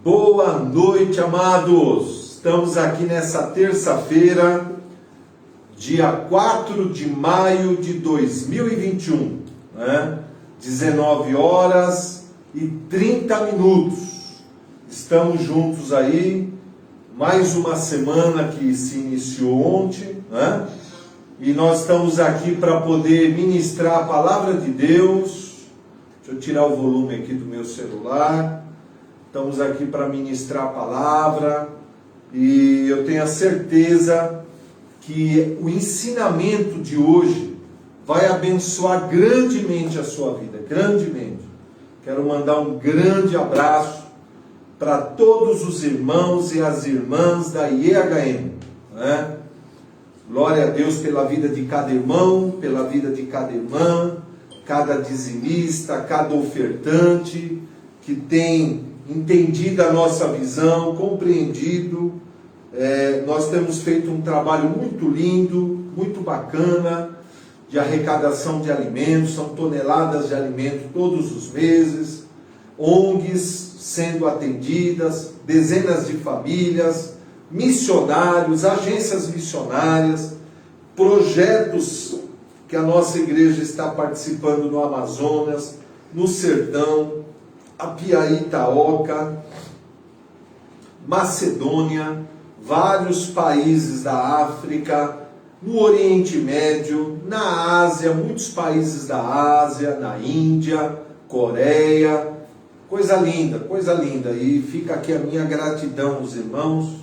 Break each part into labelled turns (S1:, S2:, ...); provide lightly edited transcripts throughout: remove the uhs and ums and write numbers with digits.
S1: Boa noite, amados! Estamos aqui nessa terça-feira, dia 4 de maio de 2021, 19 horas e 30 minutos. Estamos juntos aí, mais uma semana que se iniciou ontem, e nós estamos aqui para poder ministrar a palavra de Deus. Deixa eu tirar o volume aqui do meu celular. Estamos aqui para ministrar a palavra e eu tenho a certeza que o ensinamento de hoje vai abençoar grandemente a sua vida, grandemente. Quero mandar um grande abraço para todos os irmãos e as irmãs da IEHM, Glória a Deus pela vida de cada irmão, pela vida de cada irmã, cada dizimista, cada ofertante que tem entendido a nossa visão, compreendido. Nós temos feito um trabalho muito lindo, muito bacana, de arrecadação de alimentos, são toneladas de alimento todos os meses, ONGs sendo atendidas, dezenas de famílias, missionários, agências missionárias, projetos que a nossa igreja está participando no Amazonas, no Sertão, Apiaí, Itaoca, Macedônia, vários países da África, no Oriente Médio, na Ásia, muitos países da Ásia, na Índia, Coreia, coisa linda, coisa linda. E fica aqui a minha gratidão aos irmãos,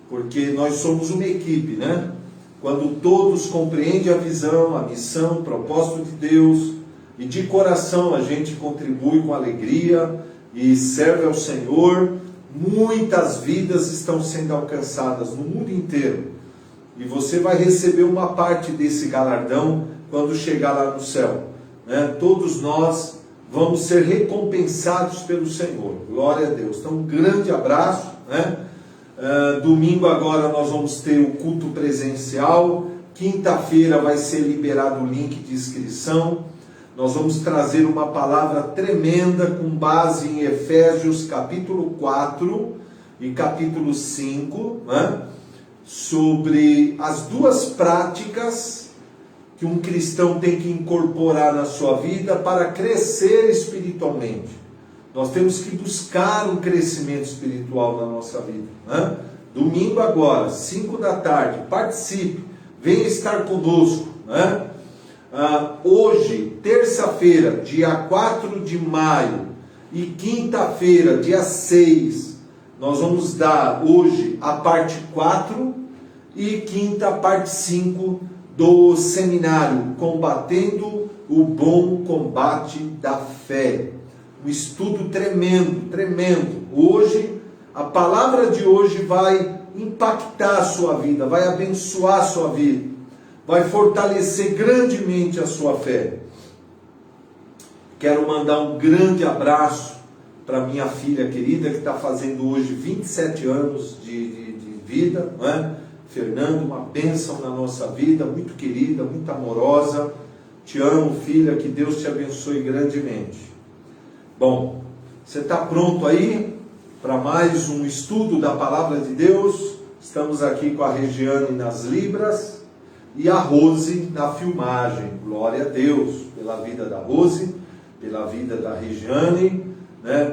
S1: porque nós somos uma equipe, Quando todos compreendem a visão, a missão, o propósito de Deus, e de coração a gente contribui com alegria e serve ao Senhor, muitas vidas estão sendo alcançadas no mundo inteiro. E você vai receber uma parte desse galardão quando chegar lá no céu. Todos nós vamos ser recompensados pelo Senhor. Glória a Deus. Então, um grande abraço. Domingo agora nós vamos ter o culto presencial. Quinta-feira vai ser liberado o link de inscrição. Nós vamos trazer uma palavra tremenda com base em Efésios capítulo 4 e capítulo 5, sobre as duas práticas que um cristão tem que incorporar na sua vida para crescer espiritualmente. Nós temos que buscar um crescimento espiritual na nossa vida. Domingo agora, 5 da tarde, participe, venha estar conosco. Hoje, terça-feira, dia 4 de maio, e quinta-feira, dia 6, nós vamos dar hoje a parte 4 e quinta a parte 5 do seminário Combatendo o Bom Combate da Fé. Um estudo tremendo, tremendo. Hoje, a palavra de hoje vai impactar a sua vida, vai abençoar a sua vida, vai fortalecer grandemente a sua fé. Quero mandar um grande abraço para minha filha querida, que está fazendo hoje 27 anos de vida, Fernanda, uma bênção na nossa vida, muito querida, muito amorosa. Te amo, filha, que Deus te abençoe grandemente. Bom, você está pronto aí para mais um estudo da Palavra de Deus? Estamos aqui com a Regiane nas Libras e a Rose na filmagem. Glória a Deus pela vida da Rose, pela vida da Regiane,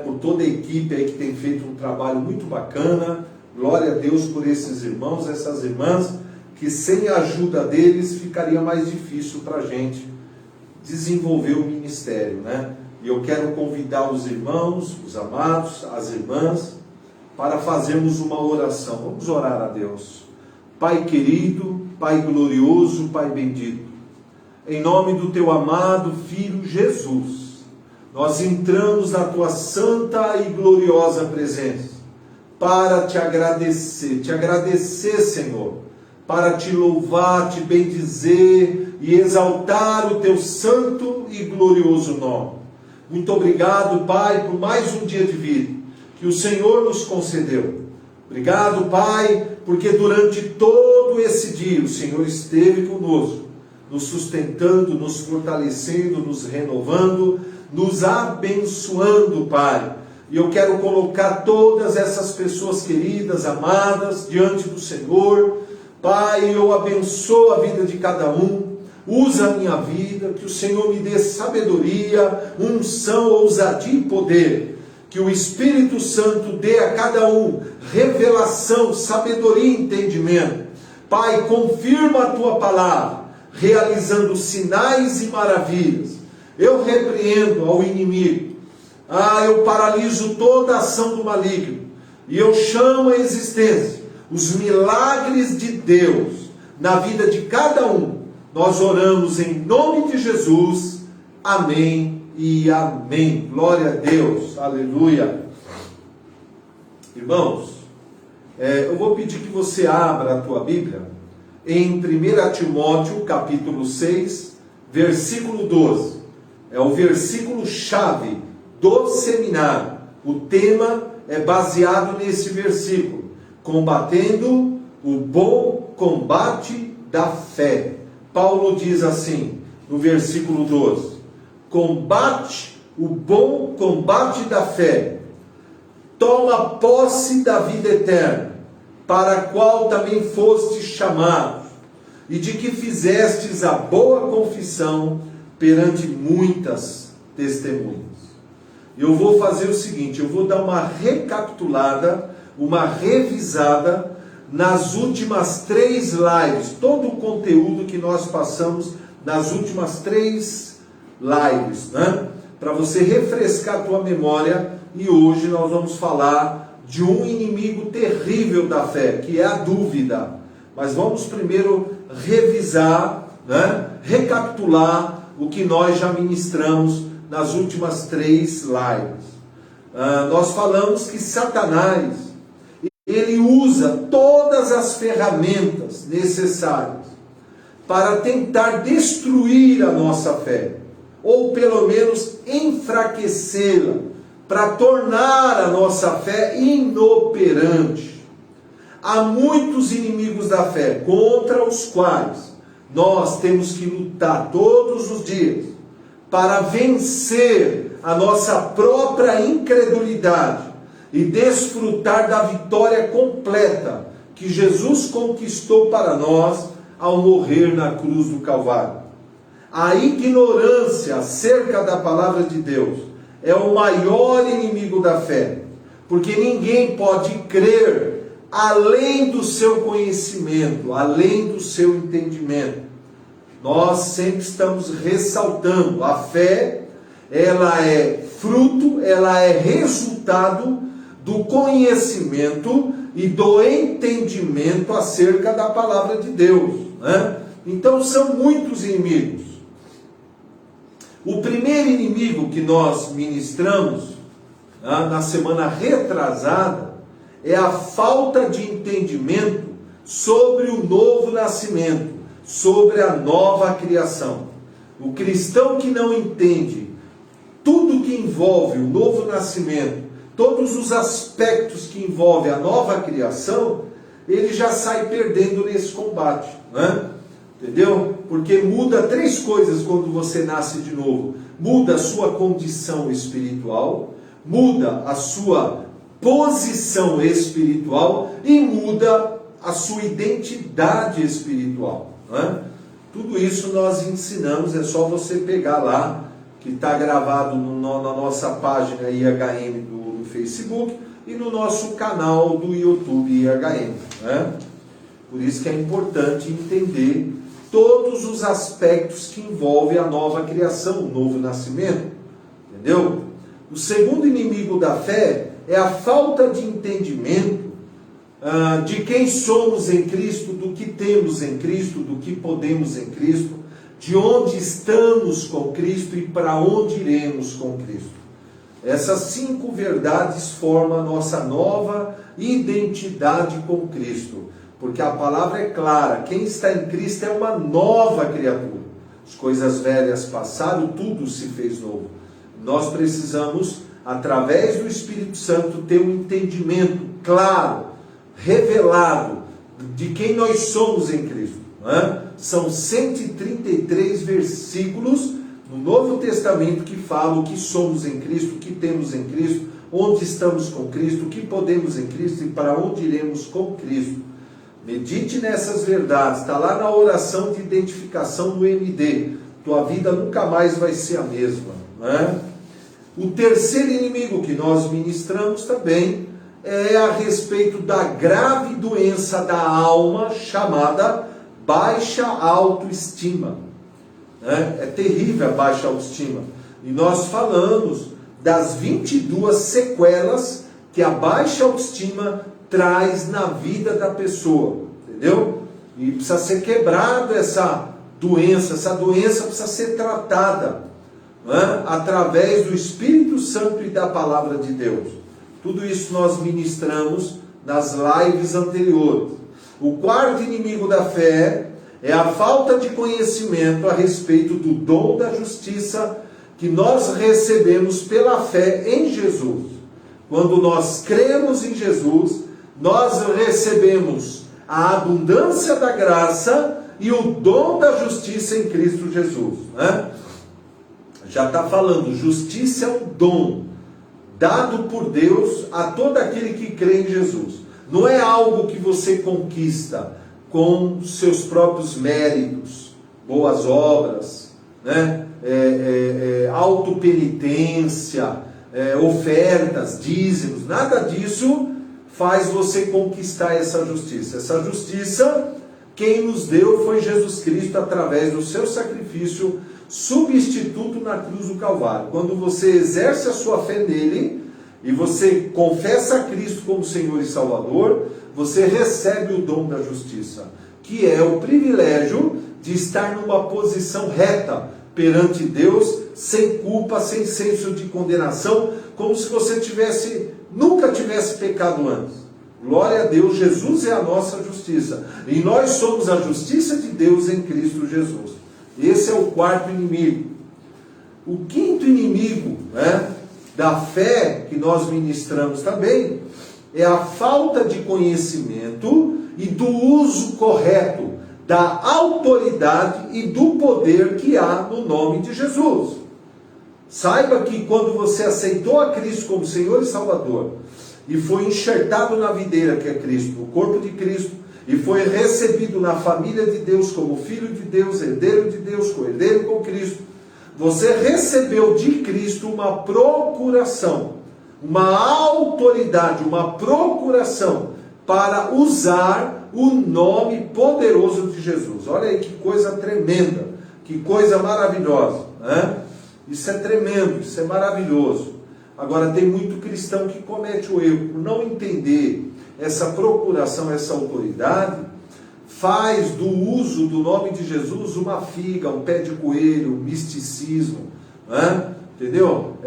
S1: por toda a equipe aí que tem feito um trabalho muito bacana. Glória a Deus por esses irmãos, essas irmãs, que sem a ajuda deles ficaria mais difícil para a gente desenvolver o ministério, E eu quero convidar os irmãos, os amados, as irmãs, para fazermos uma oração. Vamos orar a Deus. Pai querido, Pai glorioso, Pai bendito, em nome do Teu amado Filho Jesus, nós entramos na Tua santa e gloriosa presença para Te agradecer, Senhor, para Te louvar, Te bendizer e exaltar o Teu santo e glorioso nome. Muito obrigado, Pai, por mais um dia de vida que o Senhor nos concedeu. Obrigado, Pai, porque durante todo esse dia o Senhor esteve conosco, nos sustentando, nos fortalecendo, nos renovando, nos abençoando, Pai. E eu quero colocar todas essas pessoas queridas, amadas, diante do Senhor. Pai, eu abençoo a vida de cada um. Usa a minha vida, que o Senhor me dê sabedoria, unção, ousadia e poder. Que o Espírito Santo dê a cada um revelação, sabedoria e entendimento. Pai, confirma a tua palavra, realizando sinais e maravilhas. Eu repreendo ao inimigo. Eu paraliso toda a ação do maligno. E eu chamo à existência os milagres de Deus na vida de cada um. Nós oramos em nome de Jesus. Amém e amém. Glória a Deus. Aleluia. Irmãos, eu vou pedir que você abra a tua Bíblia em 1 Timóteo capítulo 6, versículo 12. É o versículo chave do seminário. O tema é baseado nesse versículo: combatendo o bom combate da fé. Paulo diz assim, no versículo 12: combate o bom combate da fé, toma posse da vida eterna, para a qual também fostes chamados, e de que fizestes a boa confissão perante muitas testemunhas. Eu vou fazer o seguinte, eu vou dar uma recapitulada, uma revisada nas últimas 3 lives, todo o conteúdo que nós passamos nas últimas 3 lives, né? Para você refrescar a tua memória. E hoje nós vamos falar de um inimigo terrível da fé, que é a dúvida. Mas vamos primeiro revisar, né? Recapitular o que nós já ministramos nas últimas 3 lives. Nós falamos que Satanás, ele usa todas as ferramentas necessárias para tentar destruir a nossa fé, ou pelo menos enfraquecê-la, para tornar a nossa fé inoperante. Há muitos inimigos da fé, contra os quais nós temos que lutar todos os dias, para vencer a nossa própria incredulidade e desfrutar da vitória completa que Jesus conquistou para nós ao morrer na cruz do Calvário. A ignorância acerca da palavra de Deus é o maior inimigo da fé, porque ninguém pode crer além do seu conhecimento, além do seu entendimento. Nós sempre estamos ressaltando, a fé, ela é fruto, ela é resultado do conhecimento e do entendimento acerca da palavra de Deus, né? Então são muitos inimigos. O primeiro inimigo que nós ministramos, né, na semana retrasada, é a falta de entendimento sobre o novo nascimento, sobre a nova criação. O cristão que não entende tudo que envolve o novo nascimento, todos os aspectos que envolvem a nova criação, ele já sai perdendo nesse combate, né? Entendeu? Porque muda 3 coisas quando você nasce de novo. Muda a sua condição espiritual, muda a sua posição espiritual e muda a sua identidade espiritual, né? Tudo isso nós ensinamos, é só você pegar lá, que está gravado na nossa página IHM do Facebook e no nosso canal do YouTube IHM, né? Por isso que é importante entender todos os aspectos que envolvem a nova criação, o novo nascimento, entendeu? O segundo inimigo da fé é a falta de entendimento de quem somos em Cristo, do que temos em Cristo, do que podemos em Cristo, de onde estamos com Cristo e para onde iremos com Cristo. Essas 5 verdades formam a nossa nova identidade com Cristo, porque a palavra é clara, quem está em Cristo é uma nova criatura. As coisas velhas passaram, tudo se fez novo. Nós precisamos, através do Espírito Santo, ter um entendimento claro, revelado, de quem nós somos em Cristo, não é? São 133 versículos no Novo Testamento que falam o que somos em Cristo, o que temos em Cristo, onde estamos com Cristo, o que podemos em Cristo e para onde iremos com Cristo. Medite nessas verdades, está lá na oração de identificação do MD. Tua vida nunca mais vai ser a mesma, né? O terceiro inimigo que nós ministramos também é a respeito da grave doença da alma chamada baixa autoestima. É terrível a baixa autoestima. E nós falamos das 22 sequelas que a baixa autoestima traz na vida da pessoa. Entendeu? E precisa ser quebrado essa doença precisa ser tratada, através do Espírito Santo e da Palavra de Deus. Tudo isso nós ministramos nas lives anteriores. O quarto inimigo da fé é a falta de conhecimento a respeito do dom da justiça que nós recebemos pela fé em Jesus. Quando nós cremos em Jesus, nós recebemos a abundância da graça e o dom da justiça em Cristo Jesus. Já está falando, justiça é um dom dado por Deus a todo aquele que crê em Jesus. Não é algo que você conquista com seus próprios méritos, boas obras, autopenitência, ofertas, dízimos, nada disso faz você conquistar essa justiça. Essa justiça, quem nos deu foi Jesus Cristo através do seu sacrifício substituto na cruz do Calvário. Quando você exerce a sua fé nele e você confessa a Cristo como Senhor e Salvador, você recebe o dom da justiça, que é o privilégio de estar numa posição reta perante Deus, sem culpa, sem senso de condenação, como se você nunca tivesse pecado antes. Glória a Deus, Jesus é a nossa justiça. E nós somos a justiça de Deus em Cristo Jesus. Esse é o quarto inimigo. O quinto inimigo, da fé que nós ministramos também é a falta de conhecimento e do uso correto da autoridade e do poder que há no nome de Jesus. Saiba que quando você aceitou a Cristo como Senhor e Salvador e foi enxertado na videira que é Cristo, o corpo de Cristo, e foi recebido na família de Deus como filho de Deus, herdeiro de Deus, co-herdeiro com Cristo, você recebeu de Cristo uma procuração, uma autoridade, uma procuração para usar o nome poderoso de Jesus. Olha aí que coisa tremenda, que coisa maravilhosa, Isso é tremendo, isso é maravilhoso. Agora tem muito cristão que comete o erro por não entender essa procuração, essa autoridade, faz do uso do nome de Jesus uma figa, um pé de coelho, um misticismo, entendeu?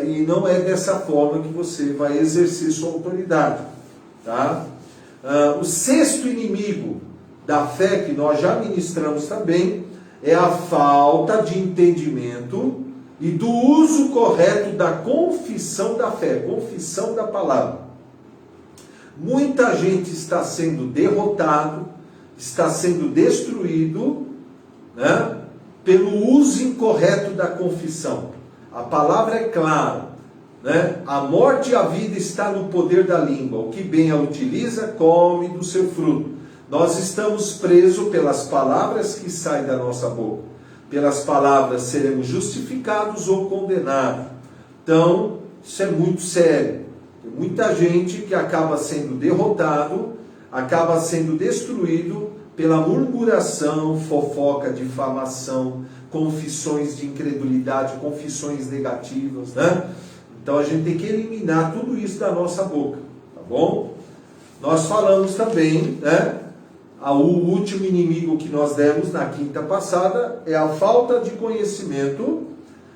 S1: E não é dessa forma que você vai exercer sua autoridade, tá? O sexto inimigo da fé, que nós já ministramos também, é a falta de entendimento e do uso correto da confissão da fé, confissão da palavra. Muita gente está sendo derrotado, está sendo destruído, pelo uso incorreto da confissão. A palavra é clara, A morte e a vida está no poder da língua. O que bem a utiliza, come do seu fruto. Nós estamos presos pelas palavras que saem da nossa boca. Pelas palavras seremos justificados ou condenados. Então, isso é muito sério. Tem muita gente que acaba sendo derrotado, acaba sendo destruído pela murmuração, fofoca, difamação, confissões de incredulidade, confissões negativas, Então a gente tem que eliminar tudo isso da nossa boca, tá bom? Nós falamos também, o último inimigo que nós demos na quinta passada é a falta de conhecimento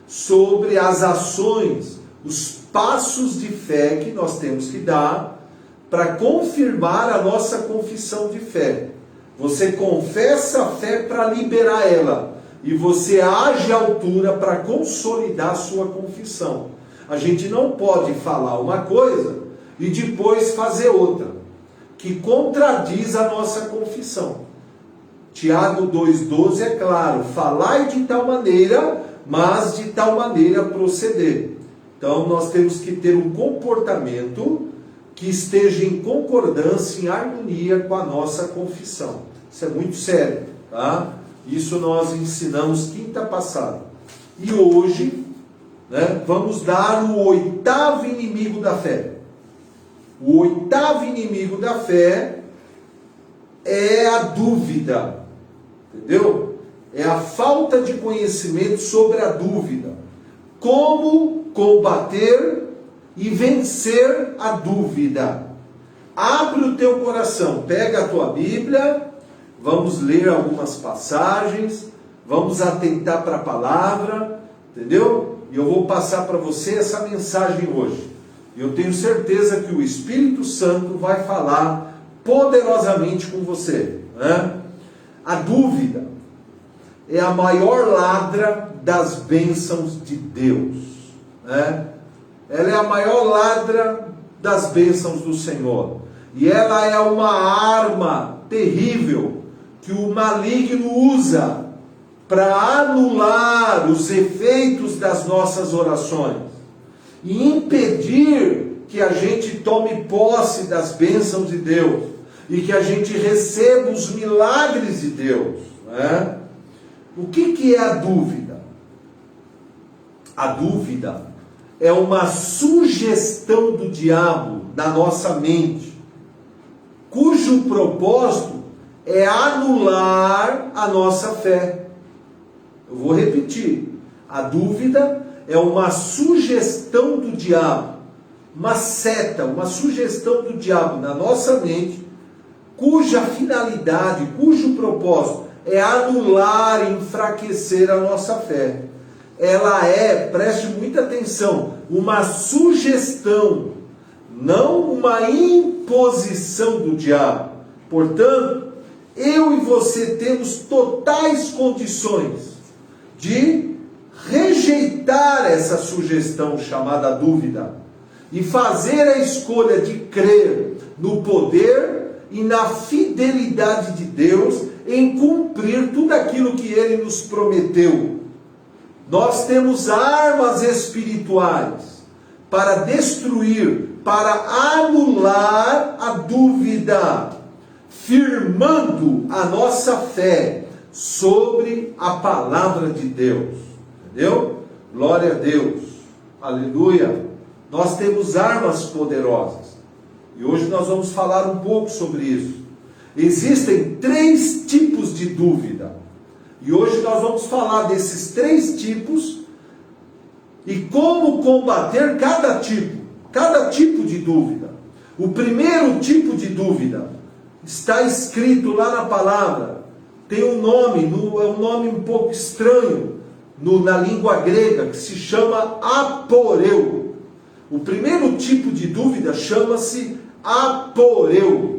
S1: sobre as ações, os passos de fé que nós temos que dar para confirmar a nossa confissão de fé. Você confessa a fé para liberar ela, e você age à altura para consolidar a sua confissão. A gente não pode falar uma coisa e depois fazer outra, que contradiz a nossa confissão. Tiago 2,12 é claro: falai de tal maneira, mas de tal maneira proceder. Então nós temos que ter um comportamento que esteja em concordância, em harmonia com a nossa confissão. Isso é muito sério, tá? Isso nós ensinamos quinta passada. E hoje, né, vamos dar o 8º inimigo da fé. O 8º inimigo da fé é a dúvida, entendeu? É a falta de conhecimento sobre a dúvida. Como combater e vencer a dúvida. Abre o teu coração, pega a tua Bíblia, vamos ler algumas passagens, vamos atentar para a palavra, entendeu? E eu vou passar para você essa mensagem hoje. Eu tenho certeza que o Espírito Santo vai falar poderosamente com você, né? A dúvida é a maior ladra das bênçãos de Deus, né? Ela é a maior ladra das bênçãos do Senhor. E ela é uma arma terrível que o maligno usa para anular os efeitos das nossas orações e impedir que a gente tome posse das bênçãos de Deus e que a gente receba os milagres de Deus, né? O que é a dúvida? A dúvida é uma sugestão do diabo na nossa mente, cujo propósito é anular a nossa fé. Eu vou repetir. A dúvida é uma sugestão do diabo, uma seta, uma sugestão do diabo na nossa mente, cuja finalidade, cujo propósito é anular e enfraquecer a nossa fé. Ela é, preste muita atenção, uma sugestão, não uma imposição do diabo. Portanto, eu e você temos totais condições de rejeitar essa sugestão chamada dúvida e fazer a escolha de crer no poder e na fidelidade de Deus em cumprir tudo aquilo que Ele nos prometeu. Nós temos armas espirituais para destruir, para anular a dúvida, firmando a nossa fé sobre a palavra de Deus. Entendeu? Glória a Deus. Aleluia. Nós temos armas poderosas. E hoje nós vamos falar um pouco sobre isso. Existem 3 tipos de dúvida. E hoje nós vamos falar desses 3 tipos e como combater cada tipo de dúvida. O primeiro tipo de dúvida está escrito lá na palavra, tem um nome, é um nome um pouco estranho na língua grega, que se chama aporeu. O primeiro tipo de dúvida chama-se aporeu.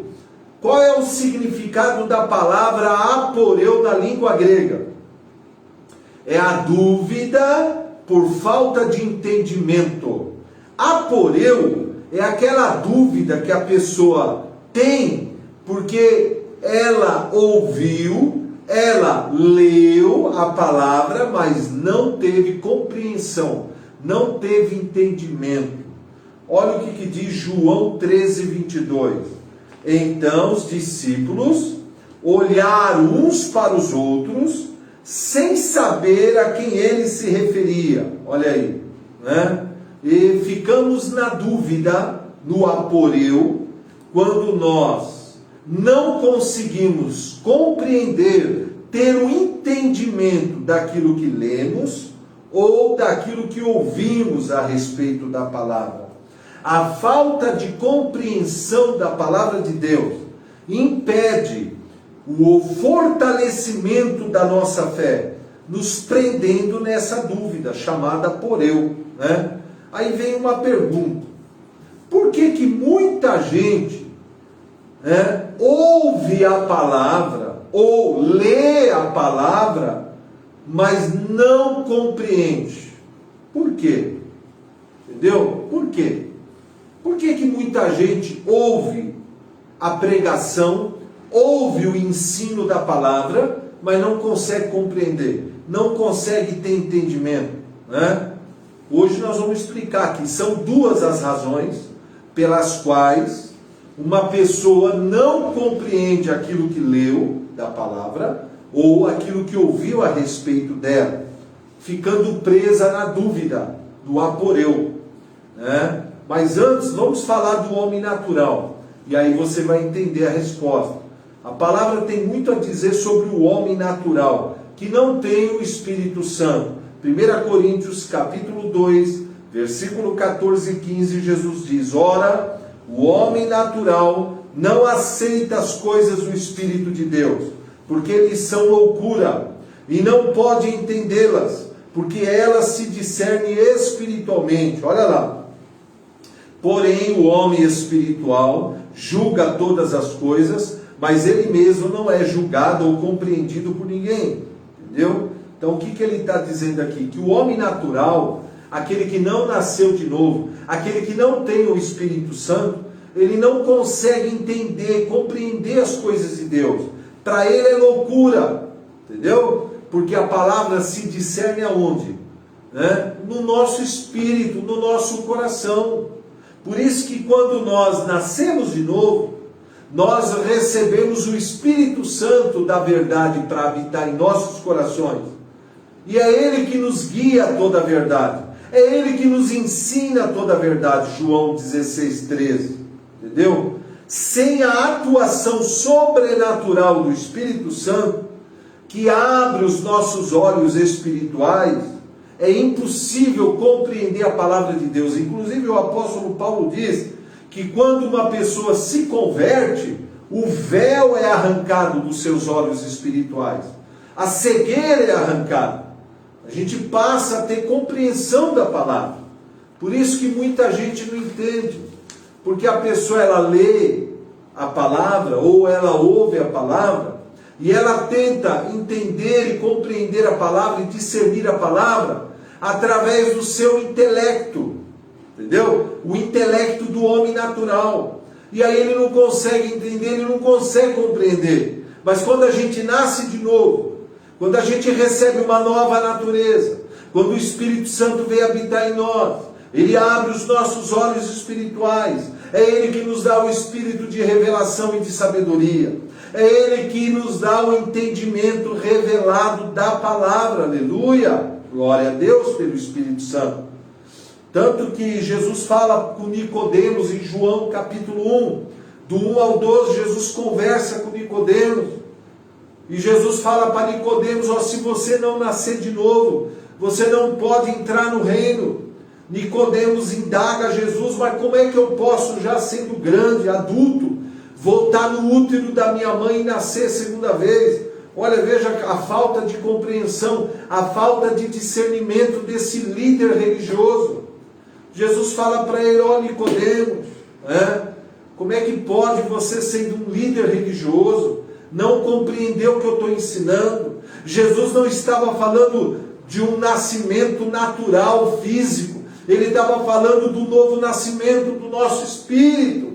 S1: Qual é o significado da palavra aporeu na língua grega? É a dúvida por falta de entendimento. Aporeu é aquela dúvida que a pessoa tem porque ela ouviu, ela leu a palavra, mas não teve compreensão, não teve entendimento. Olha o que diz João 13:22. Então os discípulos olharam uns para os outros, sem saber a quem ele se referia. Olha aí, né? E ficamos na dúvida, no aporeu, quando nós não conseguimos compreender, ter um entendimento daquilo que lemos ou daquilo que ouvimos a respeito da palavra. A falta de compreensão da palavra de Deus impede o fortalecimento da nossa fé, nos prendendo nessa dúvida chamada aporeu, né? Aí vem uma pergunta: por que muita gente, né, ouve a palavra ou lê a palavra, mas não compreende? Por quê? Entendeu? Por quê? Por que muita gente ouve a pregação, ouve o ensino da palavra, mas não consegue compreender, não consegue ter entendimento, né? Hoje nós vamos explicar que são duas as razões pelas quais uma pessoa não compreende aquilo que leu da palavra ou aquilo que ouviu a respeito dela, ficando presa na dúvida do aporeu, né? Mas antes vamos falar do homem natural, e aí você vai entender a resposta. A palavra tem muito a dizer sobre o homem natural, que não tem o Espírito Santo. 1 Coríntios capítulo 2, versículo 14 e 15, Jesus diz: ora, o homem natural não aceita as coisas do Espírito de Deus, porque eles são loucura, e não pode entendê-las, porque elas se discernem espiritualmente. Olha lá. Porém, o homem espiritual julga todas as coisas, mas ele mesmo não é julgado ou compreendido por ninguém. Entendeu? Então, o que ele está dizendo aqui? Que o homem natural, aquele que não nasceu de novo, aquele que não tem o Espírito Santo, ele não consegue entender, compreender as coisas de Deus. Para ele é loucura, entendeu? Porque a palavra se discerne aonde? Né? No nosso espírito, no nosso coração. Por isso que quando nós nascemos de novo, nós recebemos o Espírito Santo da verdade para habitar em nossos corações. E é Ele que nos guia a toda a verdade. É Ele que nos ensina toda a verdade. João 16,13. Entendeu? Sem a atuação sobrenatural do Espírito Santo, que abre os nossos olhos espirituais, é impossível compreender a palavra de Deus. Inclusive o apóstolo Paulo diz que quando uma pessoa se converte, o véu é arrancado dos seus olhos espirituais. A cegueira é arrancada. A gente passa a ter compreensão da palavra. Por isso que muita gente não entende. Porque a pessoa, ela lê a palavra, ou ela ouve a palavra, e ela tenta entender e compreender a palavra e discernir a palavra através do seu intelecto. Entendeu? O intelecto do homem natural. E aí ele não consegue entender, ele não consegue compreender. Mas quando a gente nasce de novo, quando a gente recebe uma nova natureza, quando o Espírito Santo vem habitar em nós, ele abre os nossos olhos espirituais. É Ele que nos dá o espírito de revelação e de sabedoria. É Ele que nos dá o entendimento revelado da palavra. Aleluia! Glória a Deus pelo Espírito Santo. Tanto que Jesus fala com Nicodemos em João capítulo 1. Do 1 ao 12, Jesus conversa com Nicodemos. E Jesus fala para Nicodemos: ó, se você não nascer de novo, você não pode entrar no reino. Nicodemos indaga Jesus: mas como é que eu posso, já sendo grande, adulto, voltar no útero da minha mãe e nascer segunda vez? Olha, veja a falta de compreensão, a falta de discernimento desse líder religioso. Jesus fala para ele: ó Nicodemos, como é que pode você, sendo um líder religioso, não compreender o que eu estou ensinando? Jesus não estava falando de um nascimento natural, físico. Ele estava falando do novo nascimento do nosso espírito.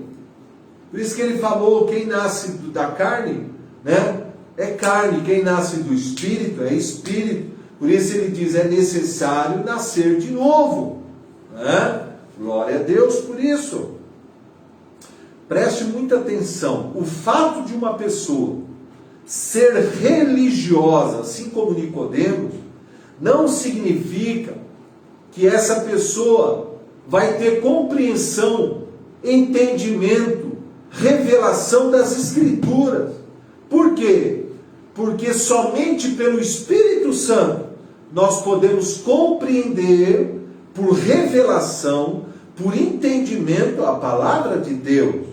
S1: Por isso que ele falou: quem nasce da carne, né, é carne. Quem nasce do espírito é espírito. Por isso ele diz: é necessário nascer de novo. Né? Glória a Deus por isso. Preste muita atenção. O fato de uma pessoa ser religiosa, assim como Nicodemos, não significa que essa pessoa vai ter compreensão, entendimento, revelação das Escrituras. Por quê? Porque somente pelo Espírito Santo nós podemos compreender, por revelação, por entendimento, a palavra de Deus.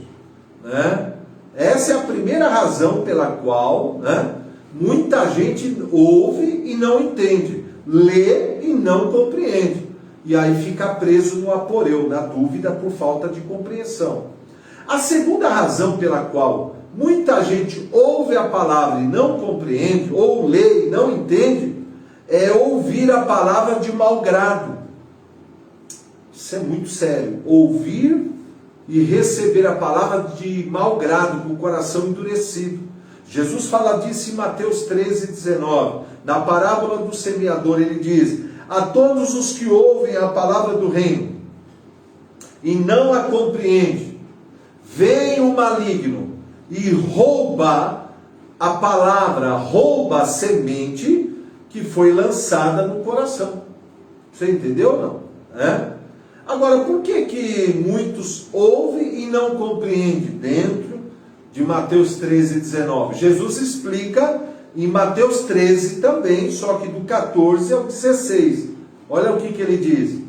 S1: Né? Essa é a primeira razão pela qual, né, muita gente ouve e não entende, lê e não compreende. E aí fica preso no aporeu, na dúvida, por falta de compreensão. A segunda razão pela qual muita gente ouve a palavra e não compreende, ou lê e não entende, é ouvir a palavra de mau grado. Isso é muito sério. Ouvir e receber a palavra de mau grado, com o coração endurecido. Jesus fala disso em Mateus 13, 19. Na parábola do semeador, ele diz: a todos os que ouvem a palavra do reino e não a compreendem, vem o maligno e rouba a palavra, rouba a semente que foi lançada no coração. Você entendeu ou não? Agora, por que muitos ouvem e não compreendem? Dentro de Mateus 13, 19. Jesus explica em Mateus 13 também, só que do 14 ao 16. Olha o que ele diz.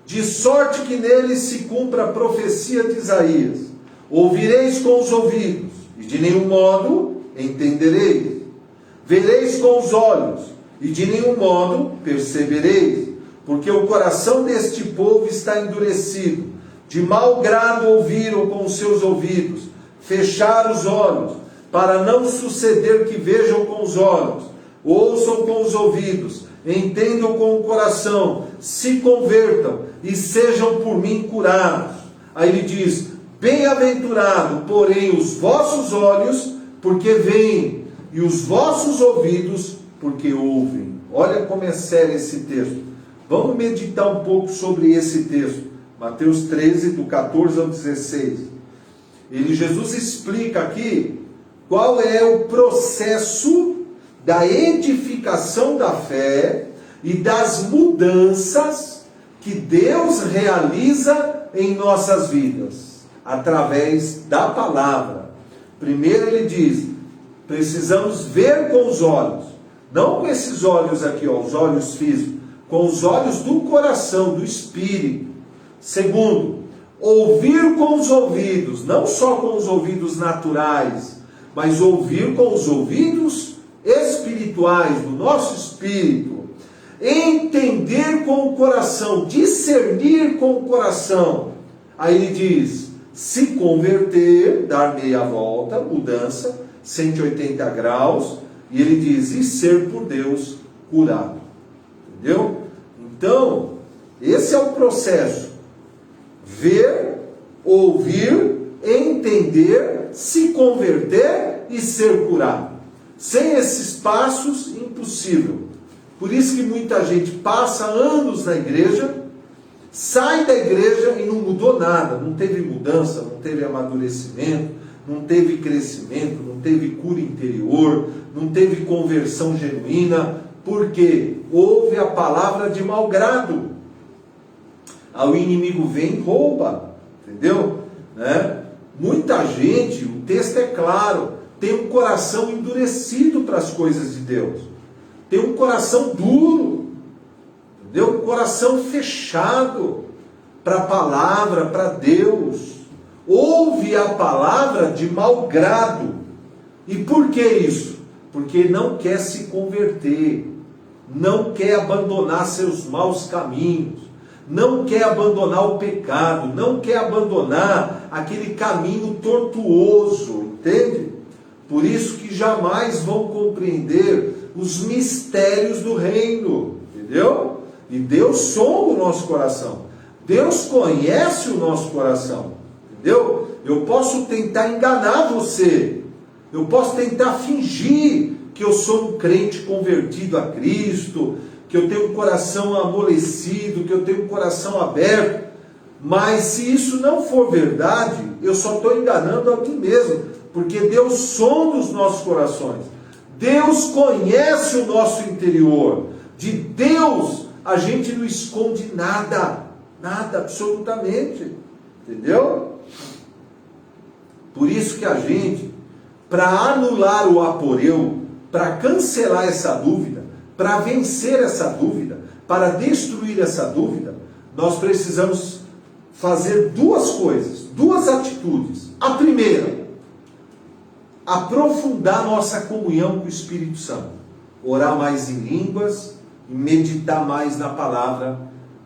S1: De sorte que nele se cumpra a profecia de Isaías. Ouvireis com os ouvidos, e de nenhum modo entendereis. Vereis com os olhos, e de nenhum modo percebereis. Porque o coração deste povo está endurecido. De mau grado ouviram com os seus ouvidos, fecharam os olhos, para não suceder que vejam com os olhos, ouçam com os ouvidos, entendam com o coração, se convertam e sejam por mim curados. Aí ele diz, bem-aventurado, porém, os vossos olhos, porque veem, e os vossos ouvidos, porque ouvem. Olha como é sério esse texto. Vamos meditar um pouco sobre esse texto. Mateus 13, do 14 ao 16. Jesus explica aqui qual é o processo da edificação da fé e das mudanças que Deus realiza em nossas vidas, através da palavra. Primeiro ele diz, precisamos ver com os olhos, não com esses olhos aqui, os olhos físicos, com os olhos do coração, do espírito. Segundo, ouvir com os ouvidos, não só com os ouvidos naturais, mas ouvir com os ouvidos espirituais, do nosso espírito. Entender com o coração, discernir com o coração. Aí ele diz, se converter, dar meia volta, mudança, 180 graus, e ele diz, e ser por Deus curado. Entendeu? Então, esse é o processo. Ver, ouvir, entender, se converter e ser curado. Sem esses passos, impossível. Por isso que muita gente passa anos na igreja, sai da igreja e não mudou nada. Não teve mudança, não teve amadurecimento, não teve crescimento, não teve cura interior, não teve conversão genuína, porque ouve a palavra de mau grado. Aí o inimigo vem e rouba, entendeu? Muita gente, o texto é claro, tem um coração endurecido para as coisas de Deus, tem um coração duro, entendeu? Um coração fechado para a palavra, para Deus. Ouve a palavra de mau grado. E por que isso? Porque não quer se converter, não quer abandonar seus maus caminhos, não quer abandonar o pecado, não quer abandonar aquele caminho tortuoso, entende? Por isso que jamais vão compreender os mistérios do reino, entendeu? E Deus sonda o nosso coração, Deus conhece o nosso coração, entendeu? Eu posso tentar enganar você, eu posso tentar fingir que eu sou um crente convertido a Cristo, que eu tenho um coração amolecido, que eu tenho um coração aberto, mas se isso não for verdade, eu só estou enganando a mim mesmo, porque Deus sonda os nossos corações, Deus conhece o nosso interior, de Deus a gente não esconde nada, nada, absolutamente, entendeu? Por isso que a gente, para anular o aporeu, para cancelar essa dúvida, para vencer essa dúvida, para destruir essa dúvida, nós precisamos fazer duas coisas, duas atitudes. A primeira, aprofundar nossa comunhão com o Espírito Santo, orar mais em línguas e meditar mais na palavra,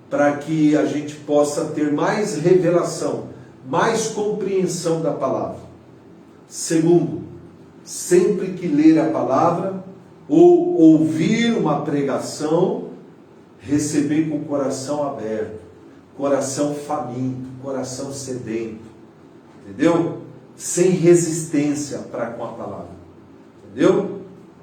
S1: para que a gente possa ter mais revelação, mais compreensão da palavra. Segundo, sempre que ler a palavra ou ouvir uma pregação, receber com o coração aberto, coração faminto, coração sedento, entendeu? Sem resistência para com a palavra, entendeu?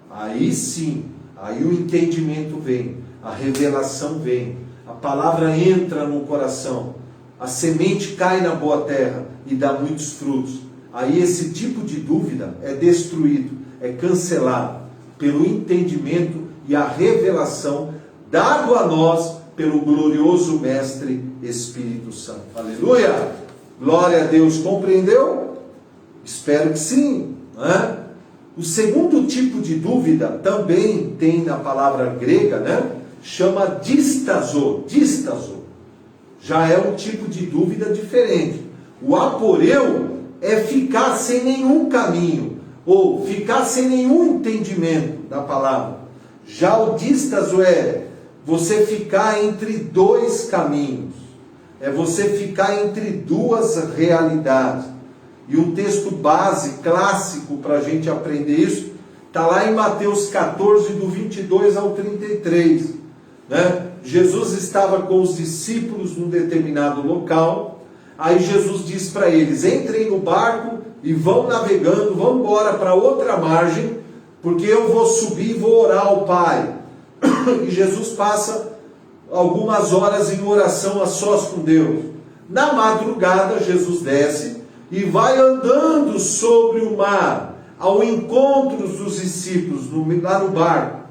S1: Aí sim, aí o entendimento vem, a revelação vem, a palavra entra no coração, a semente cai na boa terra e dá muitos frutos. Aí esse tipo de dúvida é destruído, é cancelado pelo entendimento e a revelação dado a nós pelo glorioso Mestre Espírito Santo. Aleluia! Glória a Deus. Compreendeu? Espero que sim. Né? O segundo tipo de dúvida também tem na palavra grega, né? Chama distazo. Distazo. Já é um tipo de dúvida diferente. O aporeu é ficar sem nenhum caminho, ou ficar sem nenhum entendimento da palavra. Já o distazo é você ficar entre dois caminhos. É você ficar entre duas realidades. E um texto base, clássico, para a gente aprender isso, está lá em Mateus 14, do 22 ao 33. Né? Jesus estava com os discípulos num determinado local. Aí Jesus diz para eles: entrem no barco e vão navegando, vão embora para outra margem, porque eu vou subir e vou orar ao Pai. E Jesus passa algumas horas em oração a sós com Deus. Na madrugada, Jesus desce e vai andando sobre o mar, ao encontro dos discípulos, lá no barco.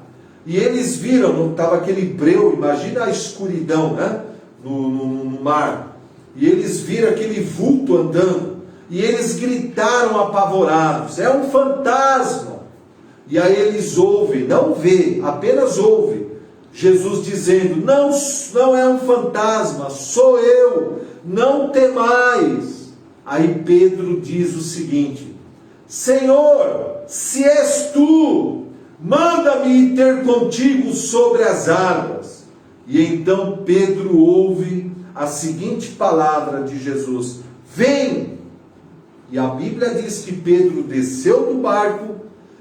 S1: E eles viram, estava aquele breu, imagina a escuridão, né? no mar. E eles viram aquele vulto andando. E eles gritaram apavorados: é um fantasma! E aí eles ouvem, não vê, apenas ouvem Jesus dizendo: não é um fantasma, sou eu, não temais. Aí Pedro diz o seguinte: Senhor, se és tu, manda-me ir ter contigo sobre as águas. E então Pedro ouve a seguinte palavra de Jesus: vem! E a Bíblia diz que Pedro desceu do barco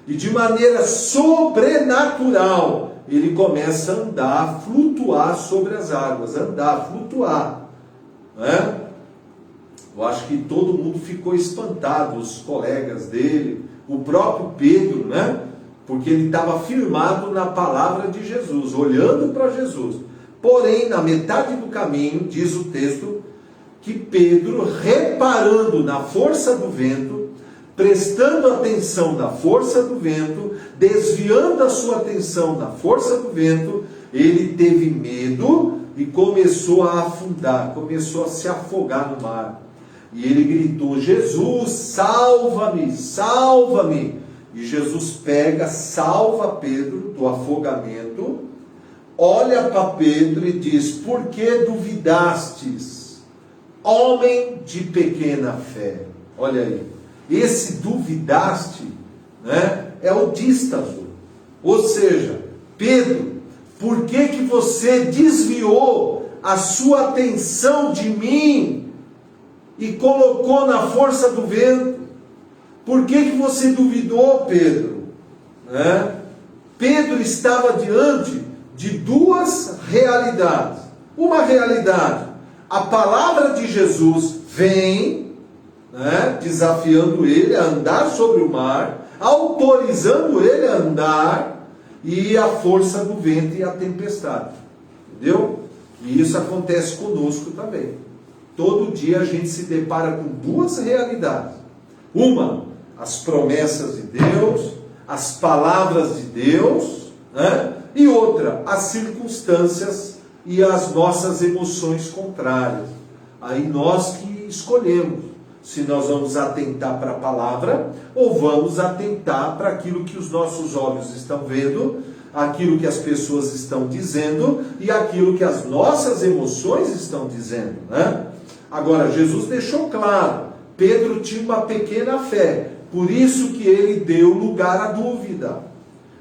S1: e de maneira sobrenatural ele começa a andar, a flutuar sobre as águas, andar, flutuar. Né? Eu acho que todo mundo ficou espantado, os colegas dele, o próprio Pedro, né? Porque ele estava firmado na palavra de Jesus, olhando para Jesus. Porém, na metade do caminho, diz o texto, que Pedro, reparando na força do vento, prestando atenção na força do vento, desviando a sua atenção da força do vento, ele teve medo e começou a afundar, começou a se afogar no mar. E ele gritou: Jesus, salva-me, salva-me! E Jesus pega, salva Pedro do afogamento, olha para Pedro e diz: por que duvidastes, homem de pequena fé? Olha aí, esse duvidaste, né, é o dístaso. Ou seja, Pedro, por que você desviou a sua atenção de mim e colocou na força do vento? Por que você duvidou, Pedro? Né? Pedro estava diante de duas realidades. Uma realidade: a palavra de Jesus vem, né, desafiando ele a andar sobre o mar, autorizando ele a andar, e a força do vento e a tempestade. Entendeu? E isso acontece conosco também. Todo dia a gente se depara com duas realidades. Uma, as promessas de Deus, as palavras de Deus, né? E outra, as circunstâncias e as nossas emoções contrárias. Aí nós que escolhemos se nós vamos atentar para a palavra ou vamos atentar para aquilo que os nossos olhos estão vendo, aquilo que as pessoas estão dizendo e aquilo que as nossas emoções estão dizendo, né? Agora, Jesus deixou claro, Pedro tinha uma pequena fé, por isso que ele deu lugar à dúvida.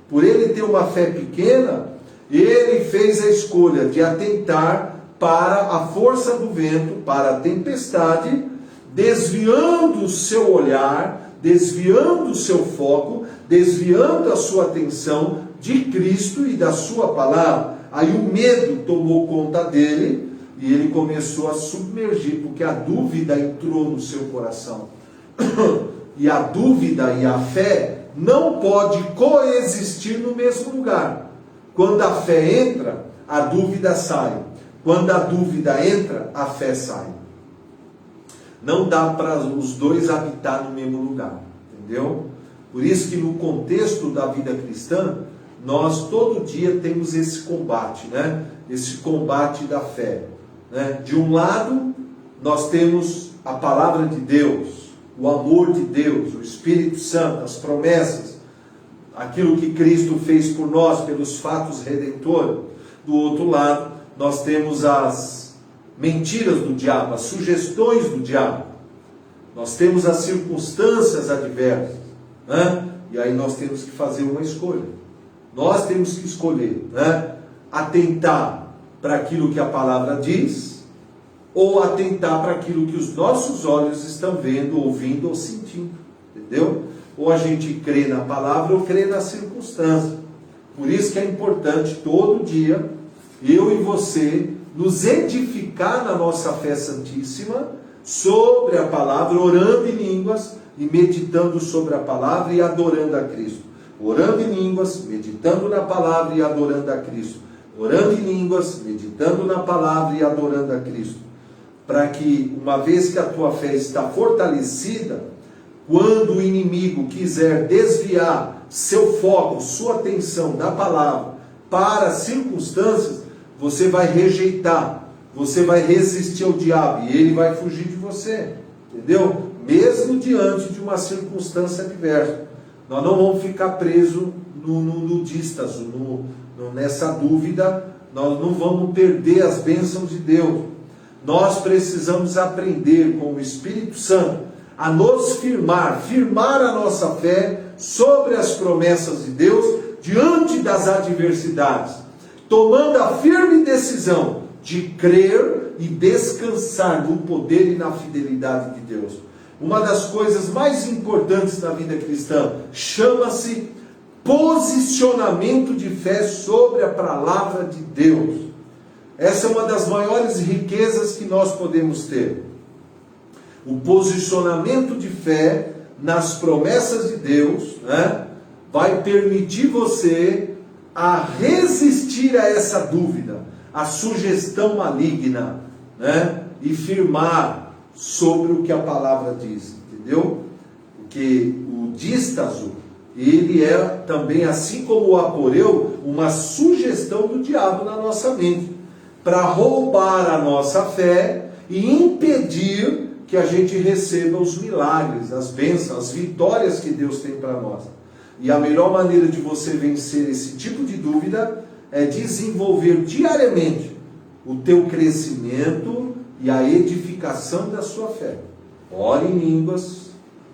S1: Por ele ter uma fé pequena, ele fez a escolha de atentar para a força do vento, para a tempestade, desviando o seu olhar, desviando o seu foco, desviando a sua atenção de Cristo e da sua palavra. Aí o medo tomou conta dele e ele começou a submergir, porque a dúvida entrou no seu coração. E a dúvida e a fé não pode coexistir no mesmo lugar. Quando a fé entra, a dúvida sai. Quando a dúvida entra, a fé sai. Não dá para os dois habitar no mesmo lugar, entendeu? Por isso que no contexto da vida cristã, nós todo dia temos esse combate, né? Esse combate da fé, né? De um lado, nós temos a palavra de Deus, o amor de Deus, o Espírito Santo, as promessas, aquilo que Cristo fez por nós, pelos fatos redentores. Do outro lado, nós temos as mentiras do diabo, as sugestões do diabo. Nós temos as circunstâncias adversas, né? E aí nós temos que fazer uma escolha. Nós temos que escolher, né? Atentar para aquilo que a palavra diz, ou atentar para aquilo que os nossos olhos estão vendo, ouvindo ou sentindo, entendeu? Ou a gente crê na palavra ou crê na circunstância. Por isso que é importante todo dia, eu e você, nos edificar na nossa fé santíssima, sobre a palavra, orando em línguas e meditando sobre a palavra e adorando a Cristo. Orando em línguas, meditando na palavra e adorando a Cristo. Orando em línguas, meditando na palavra e adorando a Cristo. Para que, uma vez que a tua fé está fortalecida, quando o inimigo quiser desviar seu foco, sua atenção da palavra para as circunstâncias, você vai rejeitar, você vai resistir ao diabo e ele vai fugir de você, entendeu? Mesmo diante de uma circunstância adversa. Nós não vamos ficar presos no dístaso, nessa dúvida, nós não vamos perder as bênçãos de Deus. Nós precisamos aprender com o Espírito Santo a nos firmar a nossa fé sobre as promessas de Deus diante das adversidades, tomando a firme decisão de crer e descansar no poder e na fidelidade de Deus. Uma das coisas mais importantes na vida cristã chama-se posicionamento de fé sobre a palavra de Deus. Essa é uma das maiores riquezas que nós podemos ter. O posicionamento de fé nas promessas de Deus, né, vai permitir você a resistir a essa dúvida, a sugestão maligna, né, e firmar sobre o que a palavra diz, entendeu? Porque o dístaso, ele é também, assim como o aporeu, uma sugestão do diabo na nossa mente, para roubar a nossa fé e impedir que a gente receba os milagres, as bênçãos, as vitórias que Deus tem para nós. E a melhor maneira de você vencer esse tipo de dúvida é desenvolver diariamente o teu crescimento e a edificação da sua fé. Ore em línguas,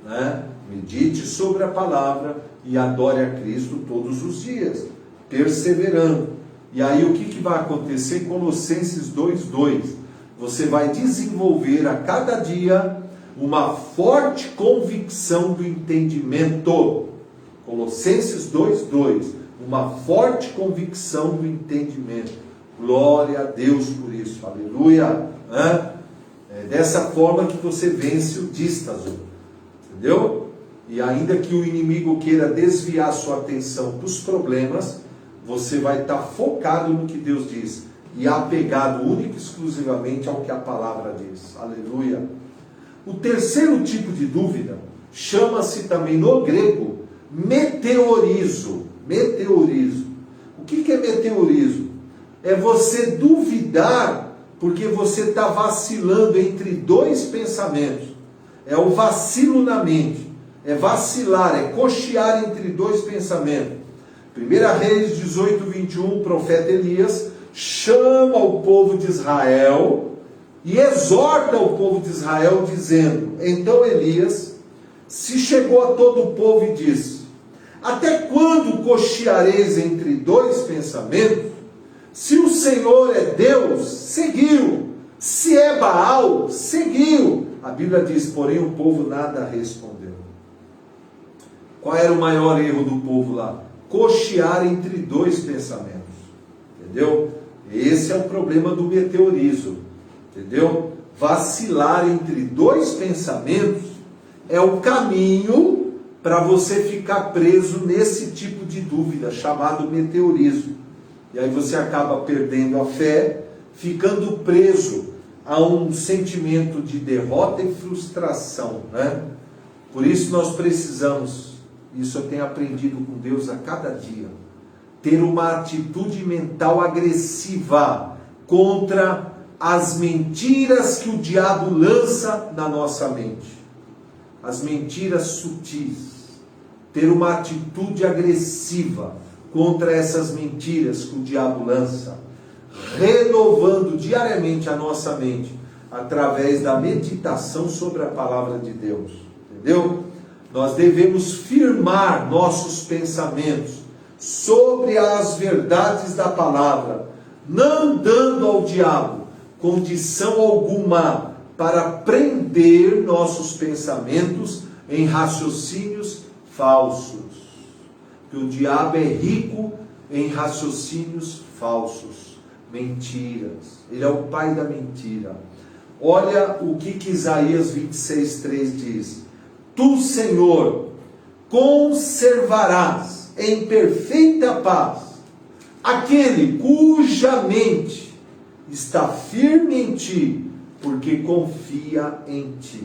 S1: né? Medite sobre a palavra e adore a Cristo todos os dias, perseverando. E aí o que vai acontecer? Colossenses 2:2. Você vai desenvolver a cada dia uma forte convicção do entendimento. Colossenses 2:2. Uma forte convicção do entendimento. Glória a Deus por isso. Aleluia. É dessa forma que você vence o dístaso. Entendeu? E ainda que o inimigo queira desviar sua atenção para os problemas, você vai estar focado no que Deus diz e apegado única e exclusivamente ao que a palavra diz. Aleluia. O terceiro tipo de dúvida chama-se também no grego meteorizo. Meteorizo. O que é meteorizo? É você duvidar porque você está vacilando entre dois pensamentos. É o vacilo na mente. É vacilar, é cochear entre dois pensamentos. 1 Reis 18:21, o profeta Elias chama o povo de Israel e exorta o povo de Israel dizendo: então Elias se chegou a todo o povo e disse: até quando cocheareis entre dois pensamentos? Se o Senhor é Deus, seguiu. Se é Baal, seguiu. A Bíblia diz, porém o povo nada respondeu. Qual era o maior erro do povo lá? Cochear entre dois pensamentos. Entendeu? Esse é o problema do meteorizo. Entendeu? Vacilar entre dois pensamentos é o caminho para você ficar preso nesse tipo de dúvida, chamado meteorizo. E aí você acaba perdendo a fé, ficando preso a um sentimento de derrota e frustração, né? Por isso nós precisamos, isso eu tenho aprendido com Deus a cada dia, ter uma atitude mental agressiva contra as mentiras que o diabo lança na nossa mente. As mentiras sutis. Ter uma atitude agressiva contra essas mentiras que o diabo lança, renovando diariamente a nossa mente, através da meditação sobre a palavra de Deus, entendeu? Nós devemos firmar nossos pensamentos sobre as verdades da palavra, não dando ao diabo condição alguma para prender nossos pensamentos em raciocínios falsos. Porque o diabo é rico em raciocínios falsos, mentiras. Ele é o pai da mentira. Olha o que Isaías 26:3 diz: Tu, Senhor, conservarás em perfeita paz aquele cuja mente está firme em ti, porque confia em ti.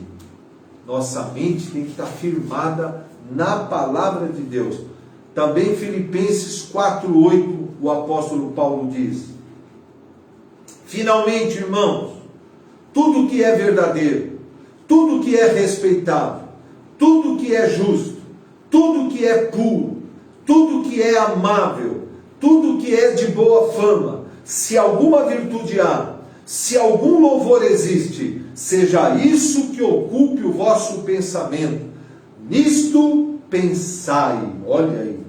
S1: Nossa mente tem que estar firmada na palavra de Deus. Também Filipenses 4:8, o apóstolo Paulo diz: Finalmente, irmãos, tudo que é verdadeiro, tudo que é respeitável, tudo que é justo, tudo que é puro, tudo que é amável, tudo que é de boa fama, se alguma virtude há, se algum louvor existe, seja isso que ocupe o vosso pensamento. Nisto pensai. Olha aí,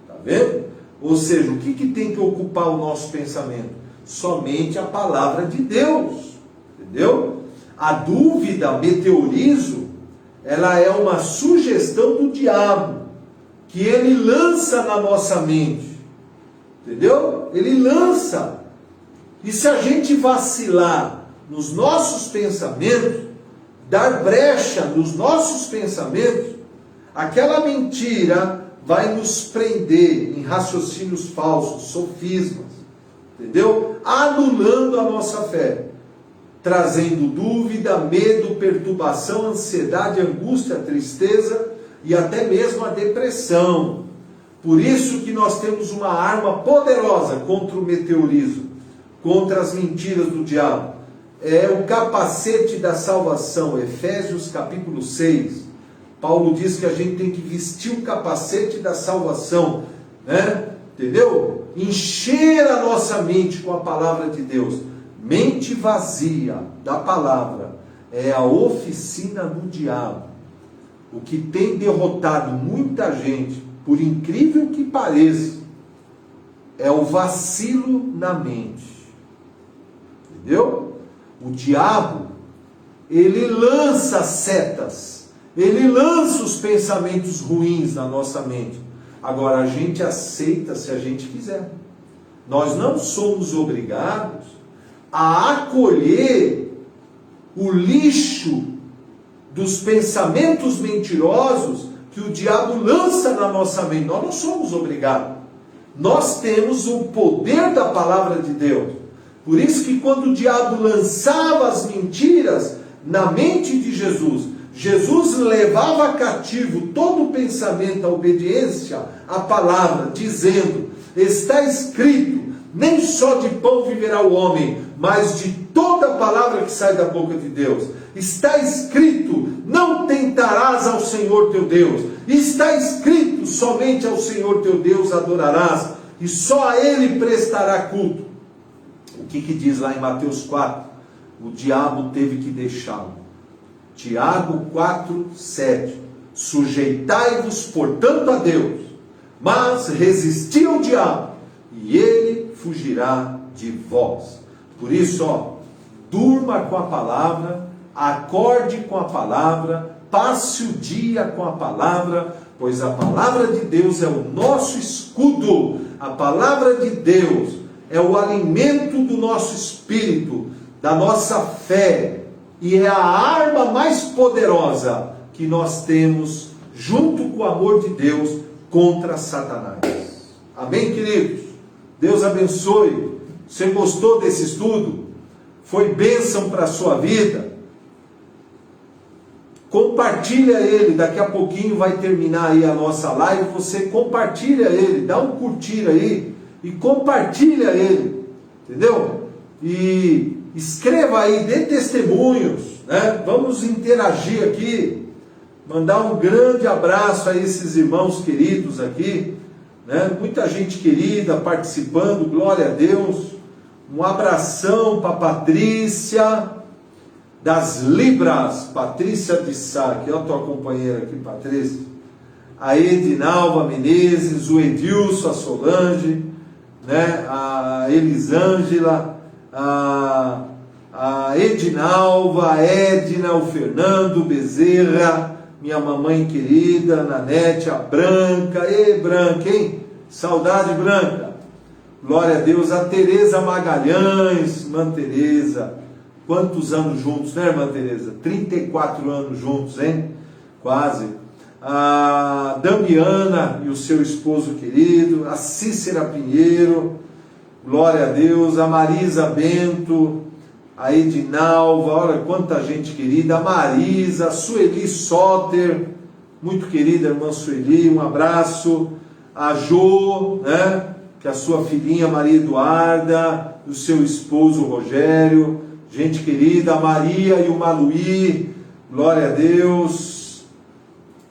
S1: está vendo? Ou seja, o que tem que ocupar o nosso pensamento? Somente a palavra de Deus, entendeu? A dúvida, meteorizo, ela é uma sugestão do diabo, que ele lança na nossa mente, entendeu? Ele lança. E se a gente vacilar nos nossos pensamentos, dar brecha nos nossos pensamentos, aquela mentira vai nos prender em raciocínios falsos, sofismas, entendeu? Anulando a nossa fé, trazendo dúvida, medo, perturbação, ansiedade, angústia, tristeza e até mesmo a depressão. Por isso que nós temos uma arma poderosa contra o meteorismo, contra as mentiras do diabo. É o capacete da salvação. Efésios capítulo 6. Paulo diz que a gente tem que vestir o capacete da salvação, né? Entendeu? Encher a nossa mente com a palavra de Deus. Mente vazia da palavra é a oficina do diabo. O que tem derrotado muita gente, por incrível que pareça, é o vacilo na mente. Entendeu? O diabo, ele lança setas, ele lança os pensamentos ruins na nossa mente. Agora, a gente aceita se a gente quiser. Nós não somos obrigados a acolher o lixo dos pensamentos mentirosos que o diabo lança na nossa mente. Nós não somos obrigados. Nós temos o poder da palavra de Deus. Por isso que quando o diabo lançava as mentiras na mente de Jesus, Jesus levava cativo todo o pensamento, a obediência à palavra, dizendo: está escrito, nem só de pão viverá o homem, mas de toda palavra que sai da boca de Deus. Está escrito, não tentarás ao Senhor teu Deus. Está escrito, somente ao Senhor teu Deus adorarás, e só a Ele prestará culto. O que diz lá em Mateus 4? O diabo teve que deixá-lo. Tiago 4:7. Sujeitai-vos, portanto, a Deus, mas resisti ao diabo, e ele fugirá de vós. Por isso, durma com a palavra, acorde com a palavra, passe o dia com a palavra, pois a palavra de Deus é o nosso escudo. A palavra de Deus é o alimento do nosso espírito, da nossa fé, e é a arma mais poderosa que nós temos, junto com o amor de Deus, contra Satanás. Amém, queridos? Deus abençoe. Você gostou desse estudo? Foi bênção para a sua vida? Compartilha ele, daqui a pouquinho vai terminar aí a nossa live, você compartilha ele, dá um curtir aí e compartilha ele, entendeu? E escreva aí, dê testemunhos, né? Vamos interagir aqui, mandar um grande abraço a esses irmãos queridos aqui, né? Muita gente querida participando, glória a Deus. Um abração para Patrícia das Libras, Patrícia de Sá, que é a tua companheira aqui, Patrícia, a Edinalva Menezes, o Edilson, a Solange, né? A Elisângela, a Edinalva, a Edna, o Fernando Bezerra, minha mamãe querida, a Nanete, a Branca, Branca, hein? Saudade, Branca. Glória a Deus, a Tereza Magalhães, irmã Tereza. Quantos anos juntos, né, irmã Tereza? 34 anos juntos, hein? Quase. A Damiana e o seu esposo querido, a Cícera Pinheiro, glória a Deus, a Marisa Bento, a Edinalva, olha quanta gente querida, a Marisa, a Sueli Soter, muito querida irmã Sueli, um abraço, a Jo, né? Que é a sua filhinha Maria Eduarda, o seu esposo Rogério, gente querida, a Maria e o Maluí, glória a Deus,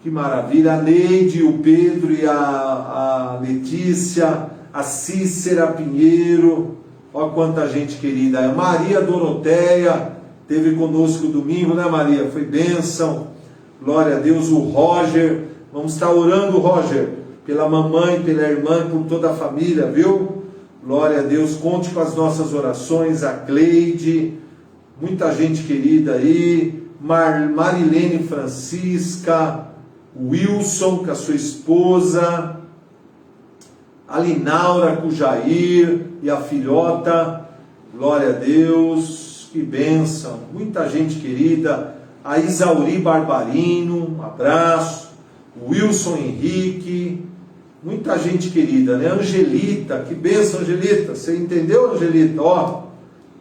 S1: que maravilha, a Neide, o Pedro e a Letícia, a Cícera Pinheiro, olha quanta gente querida, a Maria Doroteia, esteve conosco domingo, né Maria? Foi bênção, glória a Deus, o Roger, vamos estar orando, Roger, pela mamãe, pela irmã, por toda a família, viu? Glória a Deus, conte com as nossas orações, a Cleide, muita gente querida aí, Marilene Francisca, Wilson com a sua esposa, a Linaura com o Jair e a filhota, glória a Deus, que bênção, muita gente querida, a Isauri Barbarino, um abraço, o Wilson Henrique, muita gente querida, né? Angelita, que bênção, Angelita, você entendeu, Angelita? Ó,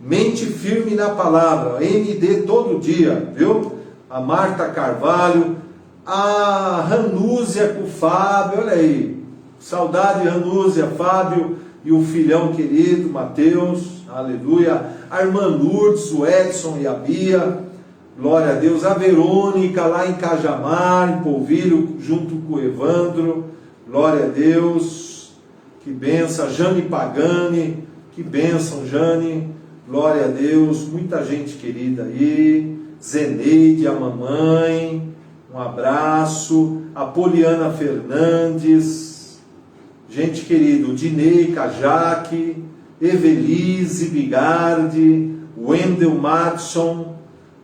S1: mente firme na palavra, MD todo dia, viu? A Marta Carvalho, a Ranúzia com o Fábio, olha aí, saudade Ranúzia, Fábio e o filhão querido, Mateus, aleluia, a irmã Lourdes, o Edson e a Bia, glória a Deus, a Verônica lá em Cajamar, em Polvilho, junto com o Evandro, glória a Deus, que benção, a Jane Pagani, que bênção, Jane, glória a Deus, muita gente querida aí, Zeneide, a mamãe, um abraço, a Poliana Fernandes, gente querida, o Dinei Kajaque, Evelise Bigardi, Wendel Matson,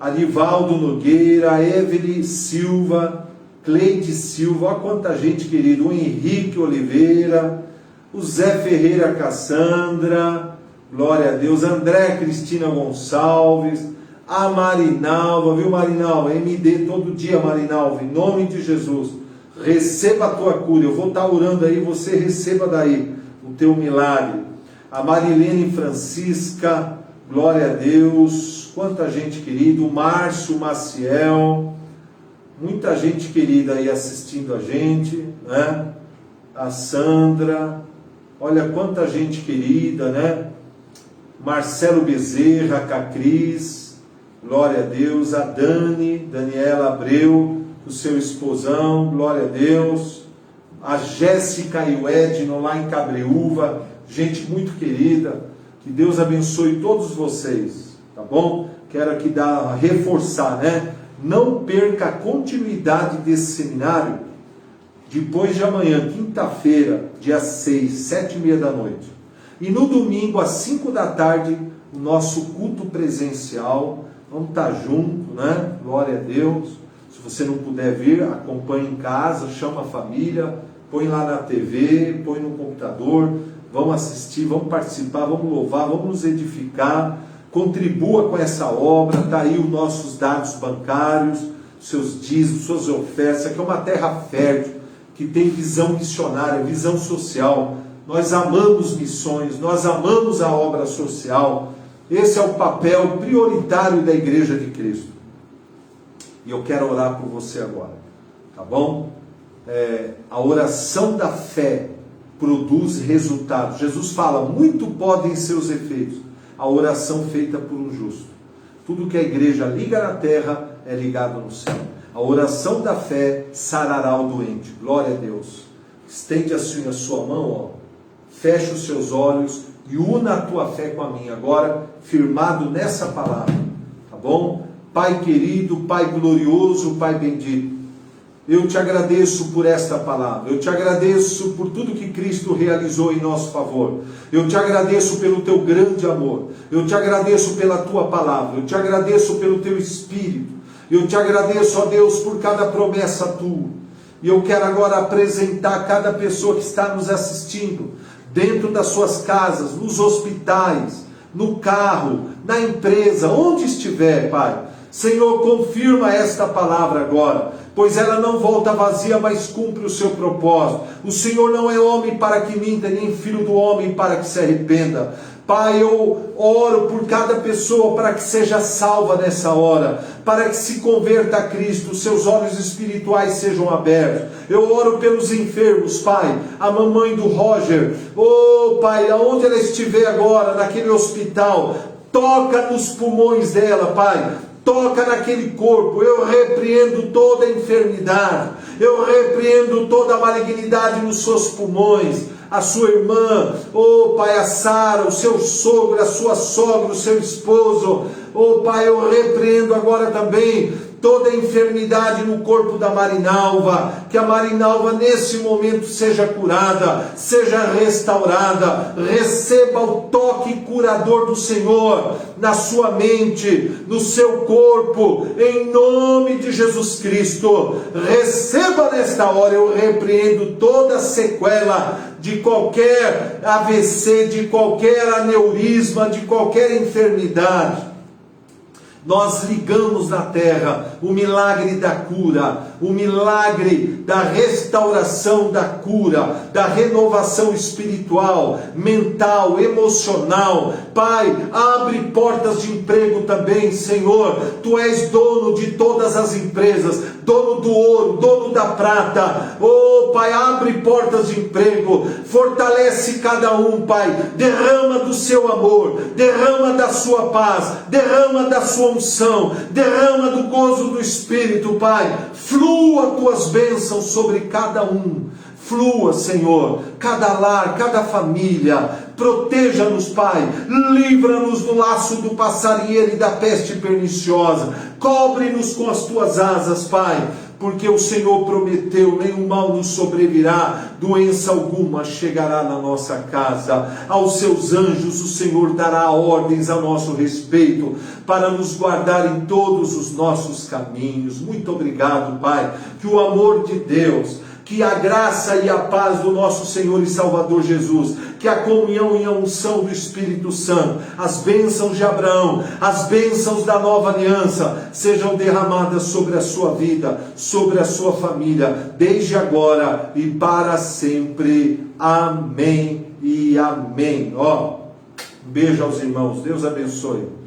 S1: Arivaldo Nogueira, Evelyn Silva, Cleide Silva, olha quanta gente querida, o Henrique Oliveira, o Zé Ferreira Cassandra, glória a Deus, André Cristina Gonçalves, a Marinalva, viu Marinalva, MD todo dia Marinalva, em nome de Jesus, receba a tua cura, eu vou estar orando aí, você receba daí o teu milagre, a Marilene Francisca, glória a Deus, quanta gente querida, o Márcio Maciel, muita gente querida aí assistindo a gente, né? A Sandra, olha quanta gente querida, né? Marcelo Bezerra, Cacris, glória a Deus, a Dani, Daniela Abreu, o seu esposão, glória a Deus, a Jéssica e o Edno lá em Cabreúva, gente muito querida, que Deus abençoe todos vocês, tá bom? Quero aqui reforçar, né? Não perca a continuidade desse seminário depois de amanhã, quinta-feira, dia 6, 7h30 da noite. E no domingo, às 5 da tarde, o nosso culto presencial. Vamos estar junto, né? Glória a Deus. Se você não puder vir, acompanhe em casa, chama a família, põe lá na TV, põe no computador, vamos assistir, vamos participar, vamos louvar, vamos nos edificar, contribua com essa obra, está aí os nossos dados bancários, seus dízimos, suas ofertas, aqui é uma terra fértil, que tem visão missionária, visão social, nós amamos missões, nós amamos a obra social. Esse é o papel prioritário da Igreja de Cristo. E eu quero orar por você agora, tá bom? A oração da fé produz resultados. Jesus fala, muito podem ser os efeitos, a oração feita por um justo. Tudo que a igreja liga na terra é ligado no céu. A oração da fé sarará o doente. Glória a Deus. Estende assim a sua mão, fecha os seus olhos e una a tua fé com a minha. Agora, firmado nessa palavra, tá bom? Pai querido, Pai glorioso, Pai bendito, eu te agradeço por esta palavra, eu te agradeço por tudo que Cristo realizou em nosso favor, eu te agradeço pelo teu grande amor, eu te agradeço pela tua palavra, eu te agradeço pelo teu Espírito, eu te agradeço, ó Deus, por cada promessa tua, e eu quero agora apresentar cada pessoa que está nos assistindo, dentro das suas casas, nos hospitais, no carro, na empresa, onde estiver, Pai. Senhor, confirma esta palavra agora, pois ela não volta vazia, mas cumpre o seu propósito. O Senhor não é homem para que minta, nem filho do homem para que se arrependa. Pai, eu oro por cada pessoa para que seja salva nessa hora, para que se converta a Cristo, seus olhos espirituais sejam abertos. Eu oro pelos enfermos, Pai, a mamãe do Roger, Pai, aonde ela estiver agora, naquele hospital, toca nos pulmões dela, Pai, toca naquele corpo. Eu repreendo toda enfermidade, eu repreendo toda malignidade nos seus pulmões. A sua irmã, Pai, a Sara, o seu sogro, a sua sogra, o seu esposo, Pai, eu repreendo agora também toda enfermidade no corpo da Marinalva, que a Marinalva nesse momento seja curada, seja restaurada, receba o toque curador do Senhor na sua mente, no seu corpo, em nome de Jesus Cristo. Receba nesta hora, eu repreendo toda sequela de qualquer AVC, de qualquer aneurisma, de qualquer enfermidade. Nós ligamos na terra o milagre da cura, o milagre da restauração da cura, da renovação espiritual, mental, emocional. Pai, abre portas de emprego também, Senhor. Tu és dono de todas as empresas, dono do ouro, dono da prata. Pai, abre portas de emprego, fortalece cada um, Pai. Derrama do seu amor, derrama da sua paz, derrama da sua unção, derrama do gozo do Espírito, Pai. Flua tuas bênçãos sobre cada um. Flua, Senhor, cada lar, cada família. Proteja-nos, Pai. Livra-nos do laço do passarinheiro e da peste perniciosa. Cobre-nos com as tuas asas, Pai. Porque o Senhor prometeu, nenhum mal nos sobrevirá, doença alguma chegará na nossa casa. Aos seus anjos o Senhor dará ordens a nosso respeito, para nos guardar em todos os nossos caminhos. Muito obrigado, Pai, que o amor de Deus, que a graça e a paz do nosso Senhor e Salvador Jesus, que a comunhão e a unção do Espírito Santo, as bênçãos de Abraão, as bênçãos da nova aliança, sejam derramadas sobre a sua vida, sobre a sua família, desde agora e para sempre. Amém e amém. Um beijo aos irmãos. Deus abençoe.